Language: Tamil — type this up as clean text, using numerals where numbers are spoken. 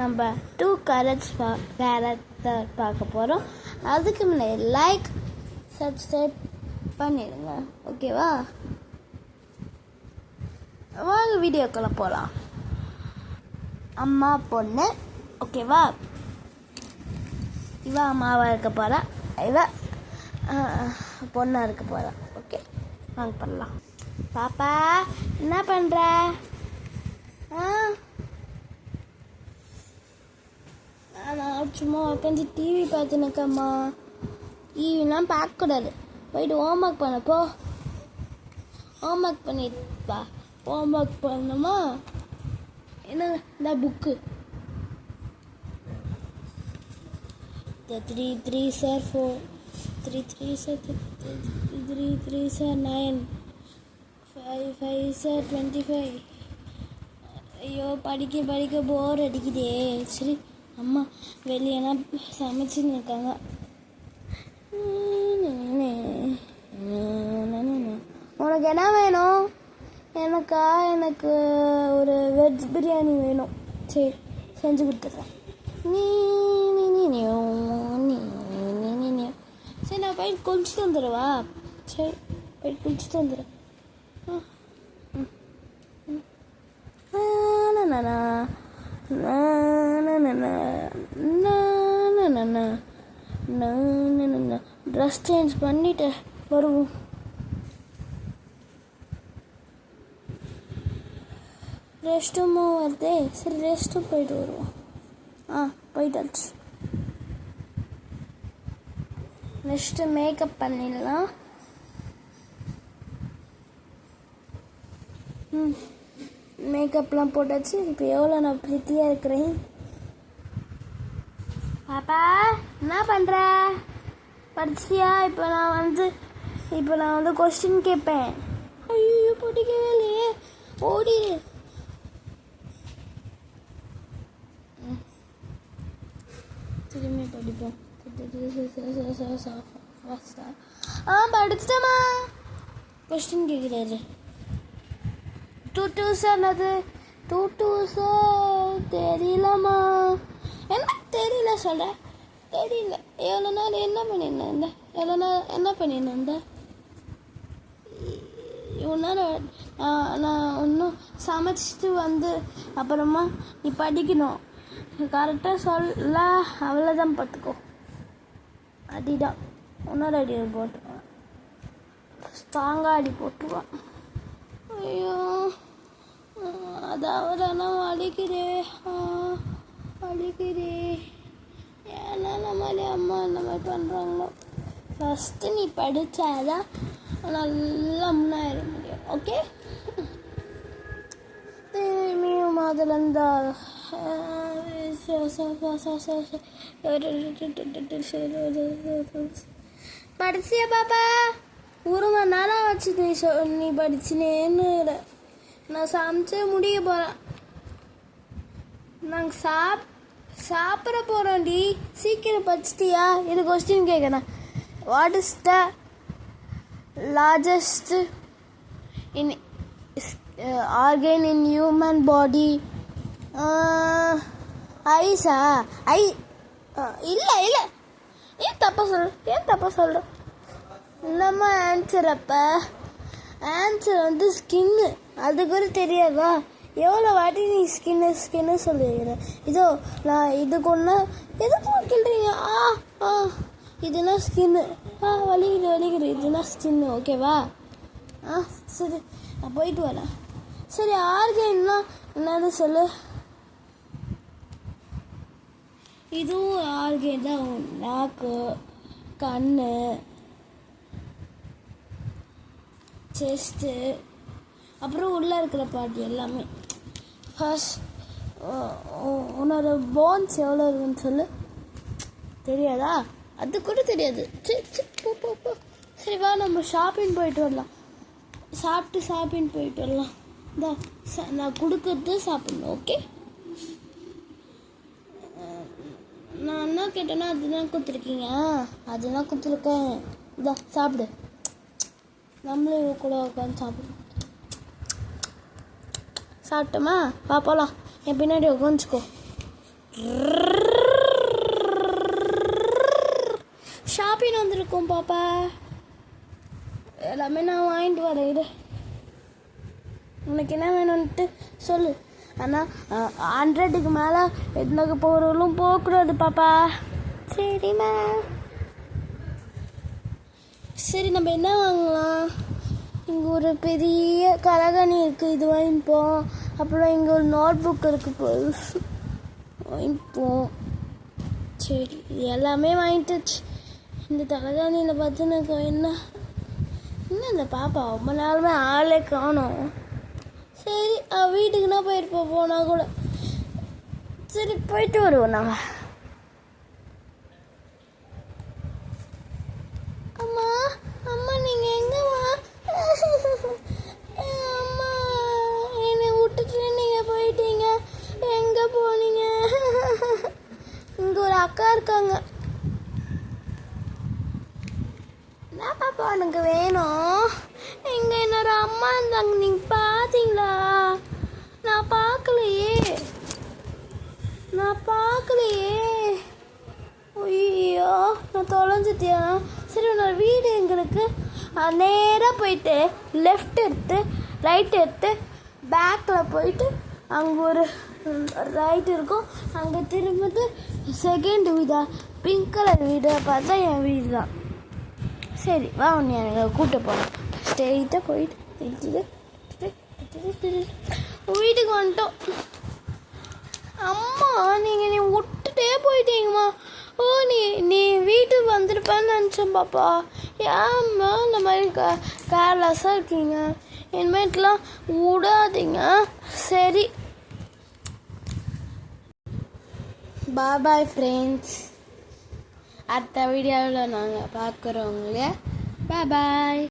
நம்ம 2 கேரக்டர் பார்க்க போகிறோம். அதுக்கு முன்னாடி லைக் சப்ஸ்கிரைப் பண்ணிடுங்க, ஓகேவா? வாங்க வீடியோக்குள்ள போகலாம். அம்மா பொண்ணு, ஓகேவா? இவ அம்மாவாக இருக்க போகிறா, இவ பொண்ணாக இருக்க போகிறா. ஓகே, வாங்க பண்ணலாம். பாப்பா என்ன பண்ணுற? நான் சும்மா உட்காந்து டிவி பார்த்துனுக்கம்மா. டிவிலாம் பார்க்கக்கூடாது, போயிட்டு ஹோம்ஒர்க் பண்ணப்போ. ஹோம்ஒர்க் பண்ணிப்பா. ஹோம்ஒர்க் பண்ணணுமா? என்ன இந்த book 3 3s are 4, 3 3s are 3 3s are 9, 5 5s are 25. ஐயோ, படிக்க போர் அடிக்குதே. சரி, அம்மா வெளியேனா சமைச்சுன்னு இருக்காங்க. உனக்கு என்ன வேணும்? எனக்கு ஒரு வெஜ் பிரியாணி வேணும். சரி, செஞ்சு கொடுத்துட்றேன். சரி, நான் போயிட்டு குளிச்சுட்டு வந்துடுவா. சரி, போயிட்டு குளிச்சுட்டு வந்துடுறேன். ட்ரெஸ் சேஞ்ச் பண்ணிட்டு வருவோம். ரெஸ்ட் ரூமும் வருதே. சரி, ரெஸ்ட் ரூம் போயிட்டு வருவோம். போயிட்டாச்சு. நெக்ஸ்ட்டு மேக்கப் பண்ணிடலாம். மேக்கப்லாம் போட்டாச்சு. இப்போ எவ்வளோ நான் ப்ரித்தியாக இருக்கிறேன். பாப்பா என்ன பண்ணுற? படிச்சியா? இப்போ நான் வந்து கொஸ்டின் கேட்பேன். ஐயோ, படிக்கவே இல்லையே. ஓடிடு. திரும்பி படிப்போம். படிச்சிட்டமா? கொஸ்டின் கேட்குறாரு. 2 2s என்னது? 2 2s தெரியலம்மா. என்ன தெரியல சொல்ற? தெரியல. எவ்வளோ நாள் என்ன பண்ணியிருந்தேன்? இவ்வளோ நேரம் நான் இன்னும் சமைச்சிட்டு வந்து அப்புறமா நீ படிக்கணும். கரெக்டாக சொல்ல, அவ்வளோதான். பார்த்துக்கோ, அடிதான். இன்னொரு அடி போட்டுருவான். ஸ்ட்ராங்காக அடி போட்டுருவான். ஐயோ, அதாவது ஆனால் வலிக்குதே. ஏன்னா அம்மா இந்த மாதிரி பண்ணுறாங்களோ. ஃபஸ்ட்டு நீ படித்தாதான் நல்லா முன்னாடி முடியும். ஓகே, திரும்பியும் அதுலேருந்தா படிச்சியா பாப்பா? 1 மணி நேரம் ஆச்சு நீ படிச்சுனேன்னு. நான் சமைச்சே முடிய போகிறேன். நாங்கள் சாப்பிட போகிறோம்டி. சீக்கிரம் படிச்சிட்டியா? இது கொஸ்டின் கேட்குறேன். What is the largest organ in human body? ஐஸா? இல்லை. ஏன் தப்பா சொல்ற? இல்லைம்மா, ஆன்சர் வந்து ஸ்கின்னு. அது கூட தெரியாதா? எவ்வளோ வாட்டி நீ ஸ்கின்னு சொல்லுவீங்க. இதோ நான் இதுக்கு ஒன்று எதுக்கு கேள்றீங்க? இதுனா ஸ்கின்னு. வலிக்குது. இதுனா ஸ்கின்னு, ஓகேவா? சரி, நான் போயிட்டு வரேன். சரி, ஆர்கன்னா என்னன்னு சொல்லு. இதுவும் ஆர்கன் தான். நாக்கு, கண்ணு, செஸ்ட்டு, அப்புறம் உள்ளே இருக்கிற பாட்டி எல்லாமே. ஃபர்ஸ்ட் உன்னோட போன்ஸ் எவ்வளோ இருக்குன்னு சொல்லு. தெரியாதா? அது கூட தெரியாது. போ. சரி, வா, நம்ம ஷாப்பிங் போயிட்டு வரலாம். ஷாப்பிங் போயிட்டு வரலாம். நான் கொடுக்கறது சாப்பிடணும். ஓகே, நான் என்ன கேட்டேன்னா அதுதான் கொடுத்துருக்கீங்க. அதுதான் கொடுத்துருக்கேன். சாப்பிடு. நம்மளே கூட உட்காந்து சாப்பிடணும். சாப்பிட்டோமா? போகலாம். என் பின்னாடி உட்காந்துக்கோ. ஷாப்பிங் வந்திருக்கோம் பாப்பா. எல்லாமே நான் வாங்கிட்டு வரேன். இரு, உனக்கு என்ன வேணும்ன்ட்டு சொல்லு. ஆனால் 100க்கு மேலே எந்த பொருளும் போகக்கூடாது பாப்பா. சரிம்மா. சரி, நம்ம என்ன வாங்கலாம்? இங்கே ஒரு பெரிய கலகணி இருக்குது, இது வாங்கிப்போம். அப்புறம் இங்கே ஒரு நோட் புக் இருக்குது, வாங்கிப்போம். சரி, எல்லாமே வாங்கிட்டுச்சு. இந்த தலகாணியில் பார்த்து எனக்கு இன்னும் இந்த பாப்பா ரொம்ப நாளுமே ஆளே காணோம். சரி, வீட்டுக்குன்னா போயிருப்போம், போனால் கூட. சரி, போயிட்டு வருவோம் நாங்கள். அம்மா அம்மா, நீங்கள் எங்கம்மா? அம்மா, என்னை விட்டுட்டு நீங்கள் போயிட்டீங்க. எங்கே போனீங்க? இங்கே ஒரு அக்கா இருக்காங்க. என்ன பாப்பா எனக்கு வேணும்? இங்கே என்னோட அம்மா இருந்தாங்க, நீங்கள் பார்த்தீங்களா? நான் பார்க்கலையே. ஐயோ, நான் தொலைஞ்சிட்டியா? சரி, உன்னோட வீடு எங்களுக்கு நேராக போயிட்டு லெஃப்ட் எடுத்து ரைட் எடுத்து பேக்கில் போயிட்டு அங்கே ஒரு ரைட் இருக்கும். அங்கே திரும்பிட்டு செகண்ட் வீடா பிங்க் கலர் வீடை பார்த்தா என் வீடு தான். சரி, வா, உன்னை எனக்கு கூப்பிட்டு போகலாம். ஸ்ட்ரெயிட்டாக போயிட்டு வீட்டுக்கு வந்துட்டோம். அம்மா, நீங்கள் நீ விட்டுட்டே போயிட்டீங்கம்மா. ஓ, நீ வீட்டுக்கு வந்துருப்பேன்னு நினச்சேன் பாப்பா. ஏம்மா இந்த மாதிரி கேர்லெஸ்ஸாக இருக்கீங்க? இனிமேட்டுலாம் விடாதீங்க. சரி, பாய் ஃப்ரெண்ட்ஸ். அடுத்த வீடியோவில் நாங்கள் பார்க்குறோங்களே. பாய்.